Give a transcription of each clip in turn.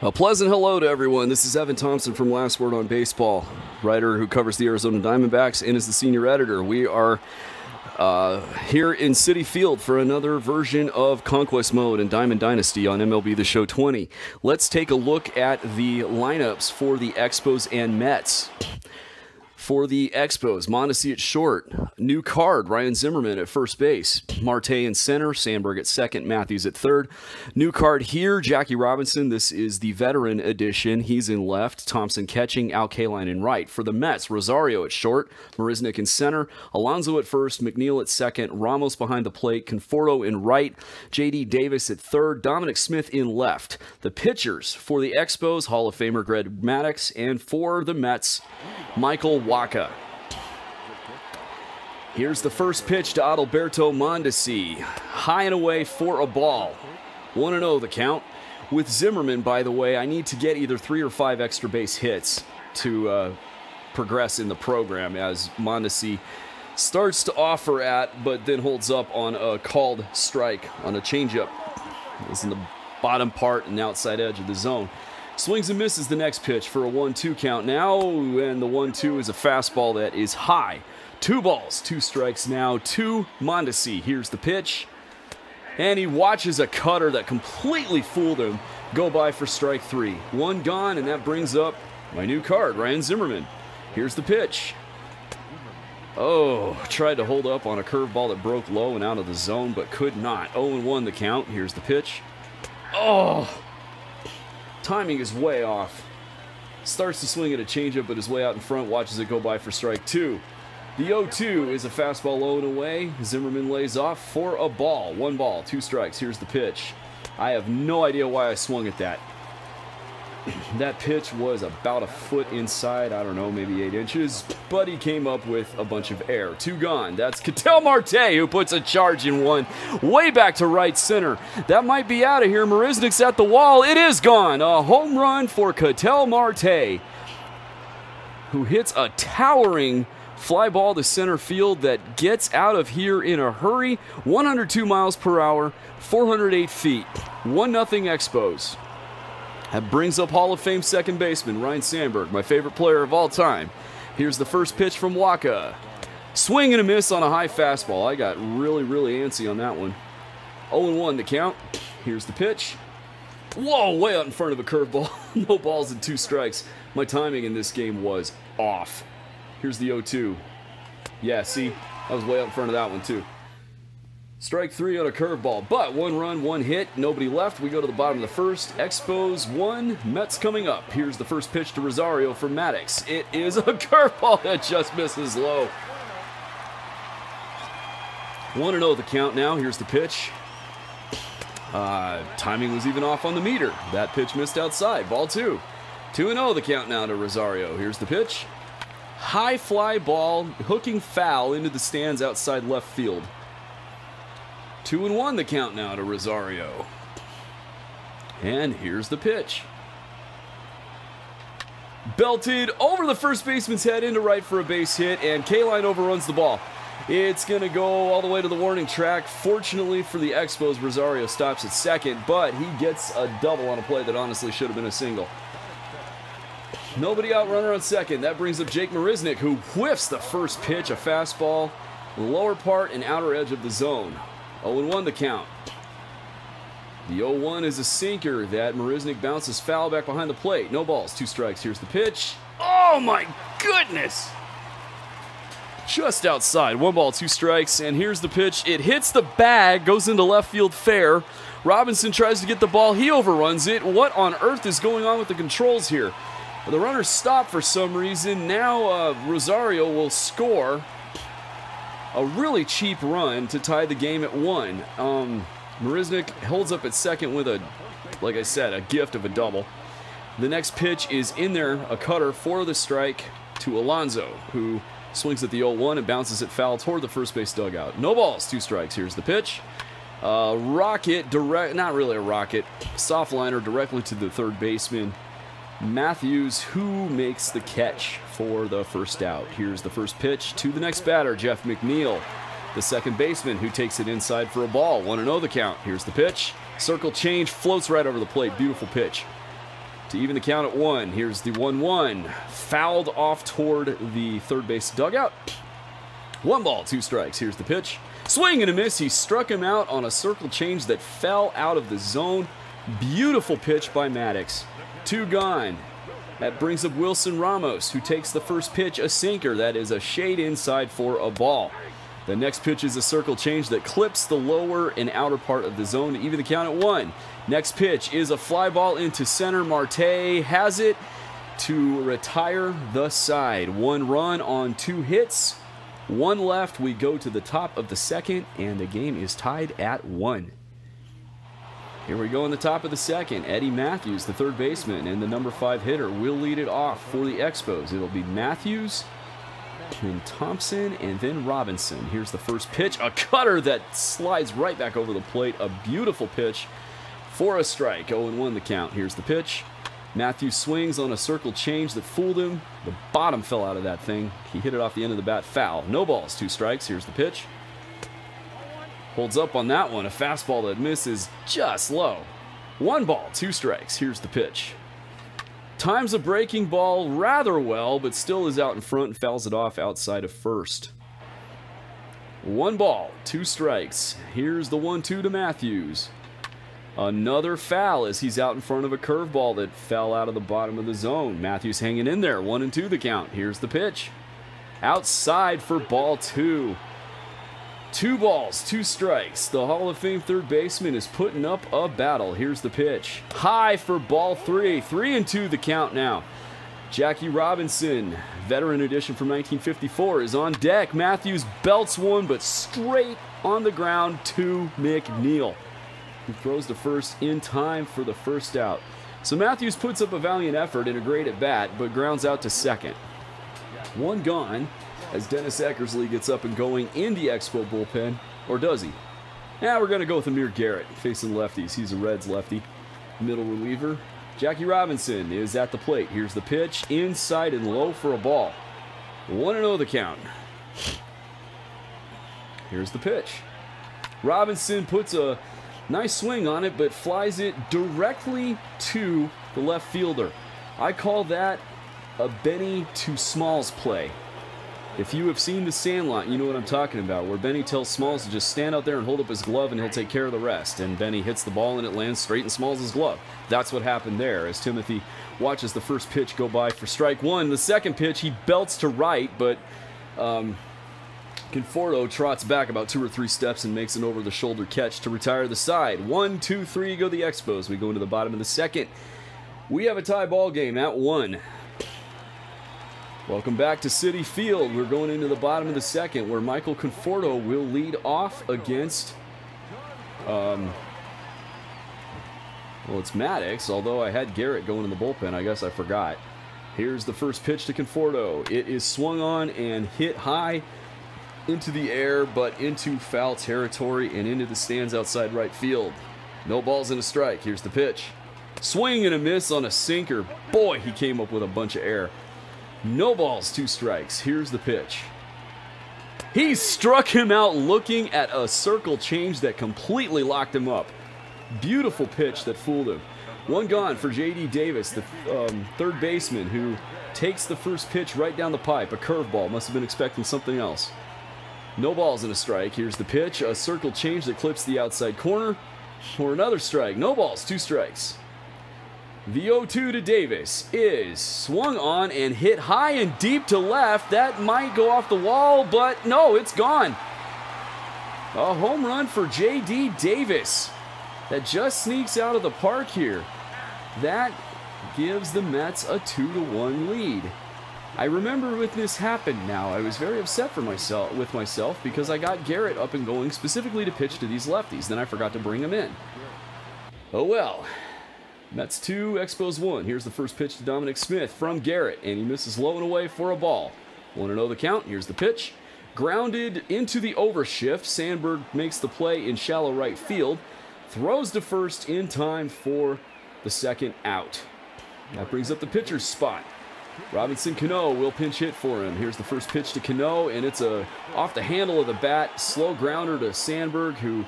A pleasant hello to everyone. This is Evan Thompson from Last Word on Baseball, writer who covers the Arizona Diamondbacks and is the senior editor. We are here in Citi Field for another version of Conquest Mode and Diamond Dynasty on MLB The Show 20. Let's take a look at the lineups for the Expos and Mets. For the Expos, Mondesi at short, new card, Ryan Zimmerman at first base, Marte in center, Sandberg at second, Matthews at third. New card here, Jackie Robinson, this is the veteran edition, he's in left, Thompson catching, Al Kaline in right. For the Mets, Rosario at short, Marisnick in center, Alonso at first, McNeil at second, Ramos behind the plate, Conforto in right, J.D. Davis at third, Dominic Smith in left. The pitchers for the Expos, Hall of Famer Greg Maddux, and for the Mets, Michael Wacha. Here's the first pitch to Adalberto Mondesi. High and away for a ball. 1-0 the count. With Zimmerman, by the way, I need to get either 3 or 5 extra base hits to progress in the program, as Mondesi starts to offer at, but then holds up on a called strike on a changeup. It's in the bottom part and outside edge of the zone. Swings and misses the next pitch for a 1-2 count now, and the 1-2 is a fastball that is high. 2 balls, 2 strikes now to Mondesi. Here's the pitch, and he watches a cutter that completely fooled him go by for strike 3. 1 gone, and that brings up my new card, Ryan Zimmerman. Here's the pitch. Oh, tried to hold up on a curveball that broke low and out of the zone, but could not. 0-1 the count. Here's the pitch. Oh! Timing is way off. Starts to swing at a changeup, but is way out in front. Watches it go by for strike 2. The 0-2 is a fastball low and away. Zimmerman lays off for a ball. 1 ball, 2 strikes. Here's the pitch. I have no idea why I swung at that. That pitch was about a foot inside, I don't know, maybe 8 inches, but he came up with a bunch of air. 2 gone. That's Ketel Marte, who puts a charge in one way back to right center. That might be out of here. Marisnick's at the wall. It is gone. A home run for Ketel Marte, who hits a towering fly ball to center field that gets out of here in a hurry. 102 miles per hour, 408 feet. 1-0 Expos. That brings up Hall of Fame second baseman Ryne Sandberg, my favorite player of all time. Here's the first pitch from Wacha. Swing and a miss on a high fastball. I got really antsy on that one. 0-1 the count. Here's the pitch. Whoa, way out in front of a curveball. No balls and 2 strikes. My timing in this game was off. Here's the 0-2. Yeah, see? I was way out in front of that one too. Strike 3 on a curveball, but 1 run, 1 hit, nobody left. We go to the bottom of the first. Expos 1, Mets coming up. Here's the first pitch to Rosario for Maddux. It is a curveball that just misses low. 1-0 the count now. Here's the pitch. Timing was even off on the meter. That pitch missed outside. Ball 2. 2-0 the count now to Rosario. Here's the pitch. High fly ball, hooking foul into the stands outside left field. 2-1 the count now to Rosario. And here's the pitch. Belted over the first baseman's head into right for a base hit, and Kaline overruns the ball. It's going to go all the way to the warning track. Fortunately for the Expos, Rosario stops at second, but he gets a double on a play that honestly should have been a single. Nobody out, runner on second. That brings up Jake Marisnick, who whiffs the first pitch, a fastball, lower part and outer edge of the zone. 0-1 the count. The 0-1 is a sinker that Marisnick bounces foul back behind the plate. No balls, 2 strikes. Here's the pitch. Oh my goodness! Just outside. 1 ball, 2 strikes. And here's the pitch. It hits the bag, goes into left field fair. Robinson tries to get the ball. He overruns it. What on earth is going on with the controls here? The runner stopped for some reason. Now Rosario will score a really cheap run to tie the game at 1. Marisnick holds up at second with like I said, a gift of a double. The next pitch is in there, a cutter for the strike to Alonso, who swings at the 0-1 and bounces it foul toward the first base dugout. No balls, 2 strikes. Here's the pitch. Rocket, not really a rocket, soft liner directly to the third baseman, Matthews, who makes the catch for the first out. Here's the first pitch to the next batter, Jeff McNeil, the second baseman, who takes it inside for a ball. 1-0 the count. Here's the pitch. Circle change, floats right over the plate. Beautiful pitch. to even the count at 1. Here's the 1-1. Fouled off toward the third base dugout. 1 ball, 2 strikes. Here's the pitch. Swing and a miss. He struck him out on a circle change that fell out of the zone. Beautiful pitch by Maddox. 2 gone. That brings up Wilson Ramos, who takes the first pitch, a sinker. That is a shade inside for a ball. The next pitch is a circle change that clips the lower and outer part of the zone to even the count at 1. Next pitch is a fly ball into center. Marte has it to retire the side. 1 run on 2 hits. 1 left. We go to the top of the second, and the game is tied at 1. Here we go in the top of the second. Eddie Matthews, the third baseman, and the number 5 hitter will lead it off for the Expos. It'll be Matthews, then Thompson, and then Robinson. Here's the first pitch. A cutter that slides right back over the plate. A beautiful pitch for a strike. 0-1 the count. Here's the pitch. Matthews swings on a circle change that fooled him. The bottom fell out of that thing. He hit it off the end of the bat. Foul. No balls, 2 strikes. Here's the pitch. Holds up on that one. A fastball that misses just low. 1 ball, 2 strikes. Here's the pitch. Times a breaking ball rather well, but still is out in front and fouls it off outside of first. 1 ball, 2 strikes. Here's the 1-2 to Matthews. Another foul as he's out in front of a curveball that fell out of the bottom of the zone. Matthews hanging in there. 1-2 the count. Here's the pitch. Outside for ball 2. 2 balls, 2 strikes. The Hall of Fame third baseman is putting up a battle. Here's the pitch. High for ball 3. 3-2 the count now. Jackie Robinson, veteran edition from 1954, is on deck. Matthews belts one, but straight on the ground to McNeil, who throws to first in time for the first out. So Matthews puts up a valiant effort and a great at bat, but grounds out to second. 1 gone as Dennis Eckersley gets up and going in the Expo bullpen, or does he? Now we're going to go with Amir Garrett, facing lefties. He's a Reds lefty, middle reliever. Jackie Robinson is at the plate. Here's the pitch, inside and low for a ball. 1-0 the count. Here's the pitch. Robinson puts a nice swing on it, but flies it directly to the left fielder. I call that a Benny to Smalls play. If you have seen The Sandlot, you know what I'm talking about, where Benny tells Smalls to just stand out there and hold up his glove and he'll take care of the rest. And Benny hits the ball and it lands straight in Smalls' glove. That's what happened there as Timothy watches the first pitch go by for strike 1. The second pitch, he belts to right, but Conforto trots back about 2 or 3 steps and makes an over-the-shoulder catch to retire the side. 1, 2, 3 go the Expos. We go into the bottom of the second. We have a tie ball game at 1. Welcome back to Citi Field. We're going into the bottom of the second where Michael Conforto will lead off against, well, it's Maddox, although I had Garrett going in the bullpen. I guess I forgot. Here's the first pitch to Conforto. It is swung on and hit high into the air, but into foul territory and into the stands outside right field. No balls and a strike. Here's the pitch. Swing and a miss on a sinker. Boy, he came up with a bunch of air. No balls, 2 strikes. Here's the pitch. He struck him out looking at a circle change that completely locked him up. Beautiful pitch that fooled him. 1 gone for J.D. Davis, the third baseman, who takes the first pitch right down the pipe. A curveball. Must have been expecting something else. No balls and a strike. Here's the pitch. A circle change that clips the outside corner for another strike. No balls, 2 strikes. The 0-2 to Davis is swung on and hit high and deep to left. That might go off the wall, but no, it's gone. A home run for J.D. Davis that just sneaks out of the park here. That gives the Mets a 2-1 lead. I remember when this happened now, I was very upset with myself because I got Garrett up and going specifically to pitch to these lefties. Then I forgot to bring him in. Oh well. Mets 2, Expos 1. Here's the first pitch to Dominic Smith from Garrett, and he misses low and away for a ball. 1-0 the count. Here's the pitch. Grounded into the overshift. Sandberg makes the play in shallow right field. Throws to first in time for the second out. That brings up the pitcher's spot. Robinson Cano will pinch hit for him. Here's the first pitch to Cano, and it's a off the handle of the bat. Slow grounder to Sandberg, who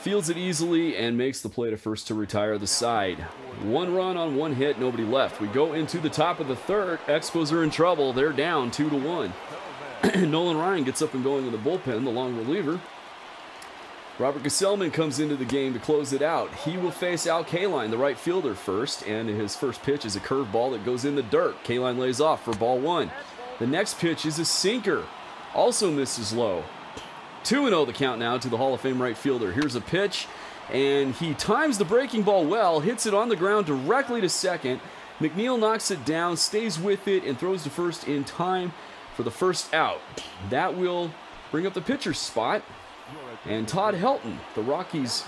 Fields it easily and makes the play to first to retire the side. 1 run on 1 hit, nobody left. We go into the top of the third. Expos are in trouble. They're down 2-1. Nolan Ryan gets up and going in the bullpen, the long reliever. Robert Gesellman comes into the game to close it out. He will face Al Kaline, the right fielder, first, and his first pitch is a curveball that goes in the dirt. Kaline lays off for ball 1. The next pitch is a sinker, also misses low. 2-0 the count now to the Hall of Fame right fielder. Here's a pitch, and he times the breaking ball well, hits it on the ground directly to second. McNeil knocks it down, stays with it, and throws to first in time for the first out. That will bring up the pitcher's spot. And Todd Helton, the Rockies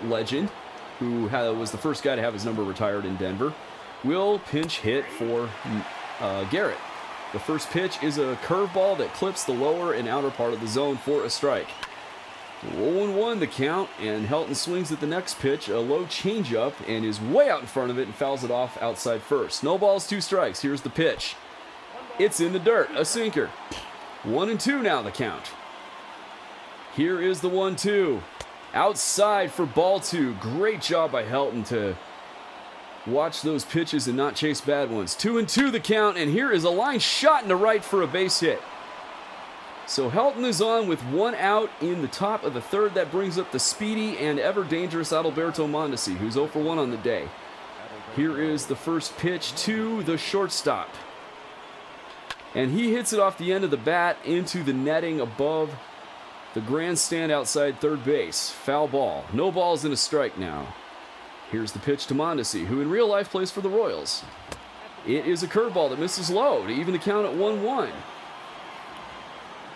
legend, who was the first guy to have his number retired in Denver, will pinch hit for Garrett. The first pitch is a curveball that clips the lower and outer part of the zone for a strike. 0-1 the count, and Helton swings at the next pitch, a low changeup, and is way out in front of it and fouls it off outside first. No balls, 2 strikes. Here's the pitch. It's in the dirt, a sinker. 1-2 now the count. Here is the 1-2. Outside for ball 2. Great job by Helton to watch those pitches and not chase bad ones. 2-2 the count, and here is a line shot into right for a base hit. So Helton is on with 1 out in the top of the third. That brings up the speedy and ever-dangerous Adalberto Mondesi, who's 0 for 1 on the day. Here is the first pitch to the shortstop. And he hits it off the end of the bat into the netting above the grandstand outside third base. Foul ball. No balls and a strike now. Here's the pitch to Mondesi, who in real life plays for the Royals. It is a curveball that misses low to even the count at 1-1.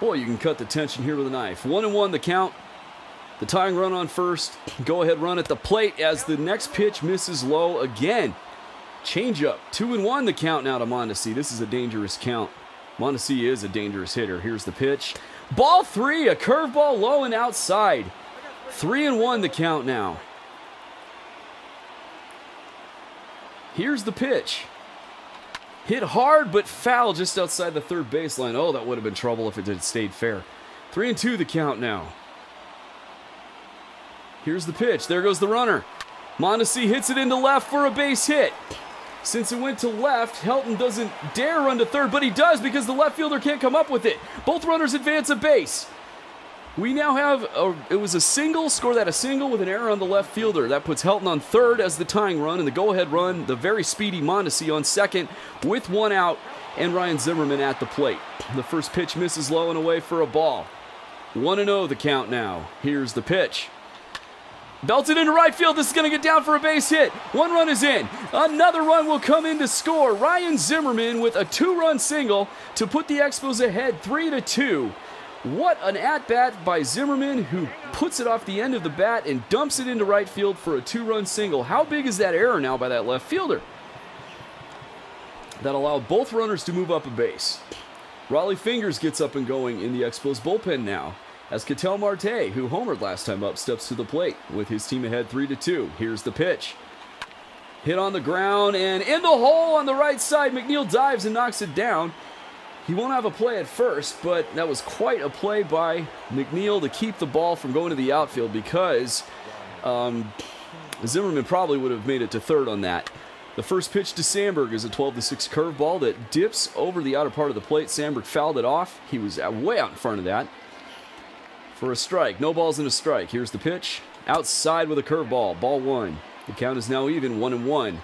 Boy, you can cut the tension here with a knife. 1-1 the count. The tying run on first. Go ahead run at the plate as the next pitch misses low again. Changeup. 2-1 the count now to Mondesi. This is a dangerous count. Mondesi is a dangerous hitter. Here's the pitch. Ball 3, a curveball low and outside. 3-1 the count now. Here's the pitch. Hit hard but foul just outside the third baseline. Oh, that would have been trouble if it had stayed fair. 3-2 the count now. Here's the pitch. There goes the runner. Mondesi hits it into left for a base hit. Since it went to left, Helton doesn't dare run to third, but he does because the left fielder can't come up with it. Both runners advance a base. We now have, it was a single, score that a single with an error on the left fielder. That puts Helton on third as the tying run, and the go-ahead run, the very speedy Mondesi on second with 1 out, and Ryan Zimmerman at the plate. The first pitch misses low and away for a ball. 1-0 the count now. Here's the pitch. Belted into right field. This is going to get down for a base hit. 1 run is in. Another run will come in to score. Ryan Zimmerman with a 2-run single to put the Expos ahead 3-2. What an at-bat by Zimmerman, who puts it off the end of the bat and dumps it into right field for a 2-run single. How big is that error now by that left fielder? That allowed both runners to move up a base. Raleigh Fingers gets up and going in the Expos bullpen now, as Ketel Marte, who homered last time up, steps to the plate with his team ahead 3-2. Here's the pitch. Hit on the ground and in the hole on the right side. McNeil dives and knocks it down. He won't have a play at first, but that was quite a play by McNeil to keep the ball from going to the outfield, because Zimmerman probably would have made it to third on that. The first pitch to Sandberg is a 12-6 curveball that dips over the outer part of the plate. Sandberg fouled it off. He was way out in front of that for a strike. No balls and a strike. Here's the pitch. Outside with a curveball. Ball 1. The count is now even, 1-1.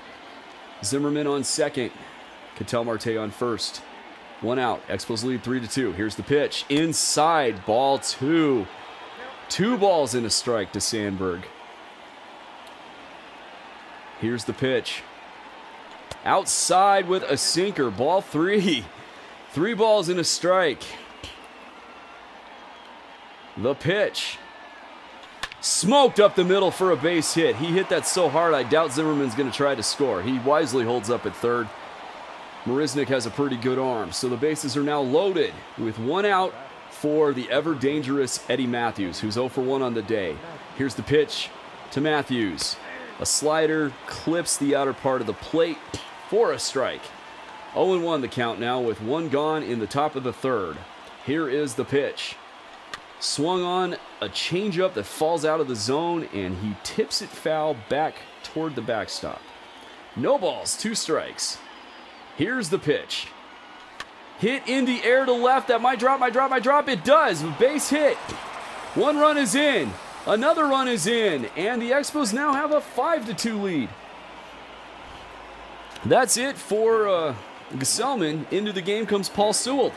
Zimmerman on second. Ketel Marte on first. 1 out. Expos lead 3-2. Here's the pitch. Inside. Ball 2. 2 balls and a strike to Sandberg. Here's the pitch. Outside with a sinker. Ball 3. 3 balls and a strike. The pitch. Smoked up the middle for a base hit. He hit that so hard, I doubt Zimmerman's going to try to score. He wisely holds up at third. Marisnick has a pretty good arm. So the bases are now loaded with 1 out for the ever-dangerous Eddie Matthews, who's 0 for 1 on the day. Here's the pitch to Matthews. A slider clips the outer part of the plate for a strike. 0-1 the count now with 1 gone in the top of the third. Here is the pitch. Swung on a changeup that falls out of the zone, and he tips it foul back toward the backstop. No balls, 2 strikes. Here's the pitch. Hit in the air to left. That might drop. It does. Base hit. 1 run is in. Another run is in. And the Expos now have a 5-2 lead. That's it for Gesellman. Into the game comes Paul Sewell.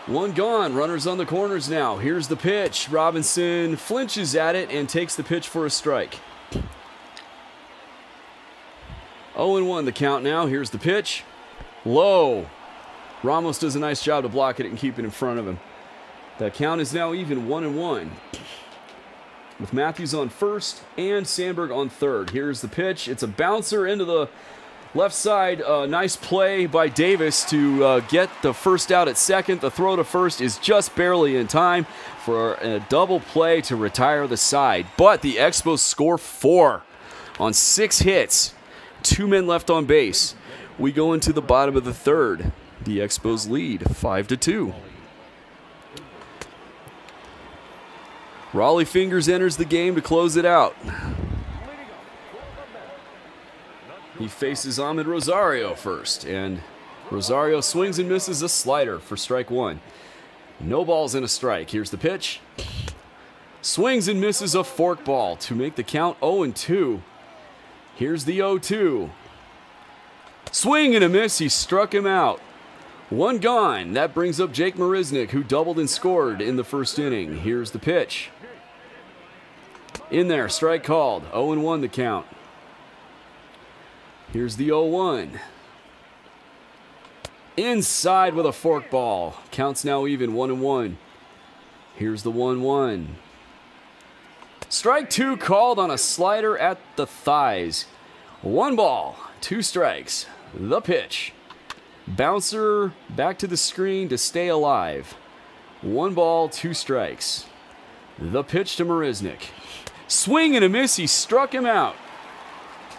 1 gone. Runners on the corners now. Here's the pitch. Robinson flinches at it and takes the pitch for a strike. 0-1 the count now. Here's the pitch. Low. Ramos does a nice job to block it and keep it in front of him. The count is now even 1-1. With Matthews on first and Sandberg on third. Here's the pitch. It's a bouncer into the left side. Nice play by Davis to get the first out at second. The throw to first is just barely in time for a double play to retire the side. But the Expos score 4 on 6 hits. 2 men left on base. We go into the bottom of the third. The Expos lead 5-2. Raleigh Fingers enters the game to close it out. He faces Ahmed Rosario first, and Rosario swings and misses a slider for strike 1. No balls and a strike. Here's the pitch. Swings and misses a forkball to make the count 0-2. Here's the 0-2. Swing and a miss. He struck him out. 1 gone. That brings up Jake Marisnick, who doubled and scored in the first inning. Here's the pitch. In there, strike called. 0-1 the count. Here's the 0-1. Inside with a forkball. Counts now even 1-1. Here's the 1-1. Strike 2 called on a slider at the thighs. 1 ball, 2 strikes. The pitch. Bouncer back to the screen to stay alive. 1 ball, 2 strikes. The pitch to Marisnick. Swing and a miss. He struck him out.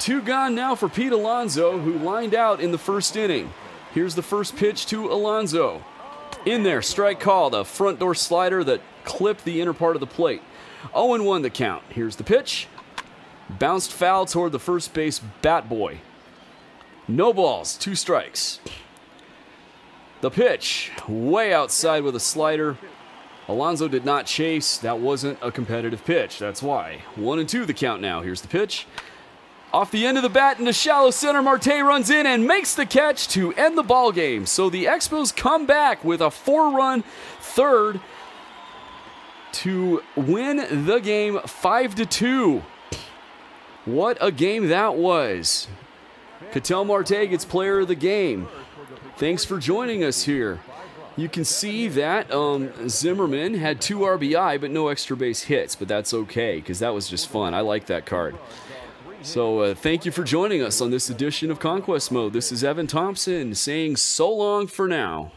2 gone now for Pete Alonso, who lined out in the first inning. Here's the first pitch to Alonso. In there, strike called. A front door slider that clipped the inner part of the plate. 0-1 the count. Here's the pitch. Bounced foul toward the first base bat boy. No balls, 2 strikes. The pitch, way outside with a slider. Alonso did not chase. That wasn't a competitive pitch. That's why. 1-2 the count now. Here's the pitch. Off the end of the bat into shallow center, Marte runs in and makes the catch to end the ball game. So the Expos come back with a 4-run third to win the game 5-2. What a game that was. Ketel Marte gets player of the game. Thanks for joining us here. You can see that Zimmerman had 2 RBI but no extra base hits, but that's okay because that was just fun. I like that card. So thank you for joining us on this edition of Conquest Mode. This is Evan Thompson saying so long for now.